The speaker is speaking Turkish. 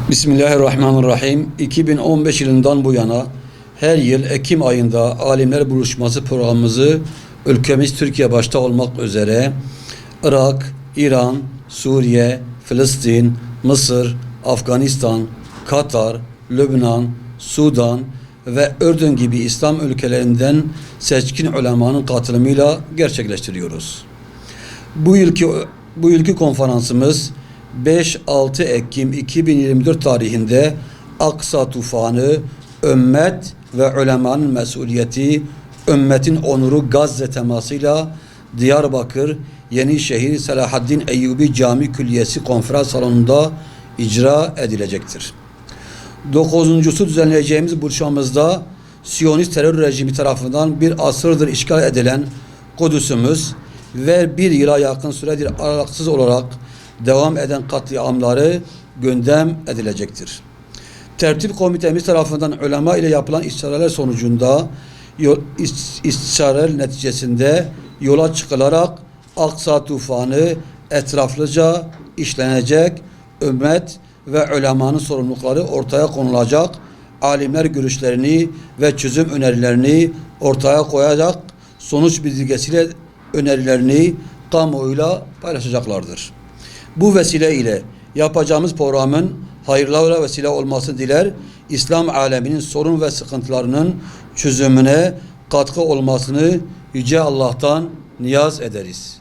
Bismillahirrahmanirrahim. 2015 yılından bu yana her yıl Ekim ayında Alimler Buluşması programımızı ülkemiz Türkiye başta olmak üzere Irak, İran, Suriye, Filistin, Mısır, Afganistan, Katar, Lübnan, Sudan ve Ürdün gibi İslam ülkelerinden seçkin ulemanın katılımıyla gerçekleştiriyoruz. Bu yılki konferansımız 5-6 Ekim 2024 tarihinde Aksa Tufanı, Ümmet ve Ulemanın Mesuliyeti, Ümmetin Onuru Gazze temasıyla Diyarbakır Yenişehir Selahaddin Eyyubi Cami Külliyesi konferans salonunda icra edilecektir. 9.'su düzenleyeceğimiz buluşmamızda Siyonist terör rejimi tarafından bir asırdır işgal edilen Kudüs'ümüz ve bir yıla yakın süredir aralıksız olarak devam eden katliamları gündem edilecektir. Tertip komitemiz tarafından ulema ile yapılan istişareler sonucunda istişareler neticesinde yola çıkılarak Aksa Tufanı etraflıca işlenecek, ümmet ve ulemanın sorumlulukları ortaya konulacak, alimler görüşlerini ve çözüm önerilerini ortaya koyacak, sonuç bildirgesiyle önerilerini kamuoyuyla paylaşacaklardır. Bu vesile ile yapacağımız programın hayırlara vesile olmasını diler, İslam aleminin sorun ve sıkıntılarının çözümüne katkı olmasını Yüce Allah'tan niyaz ederiz.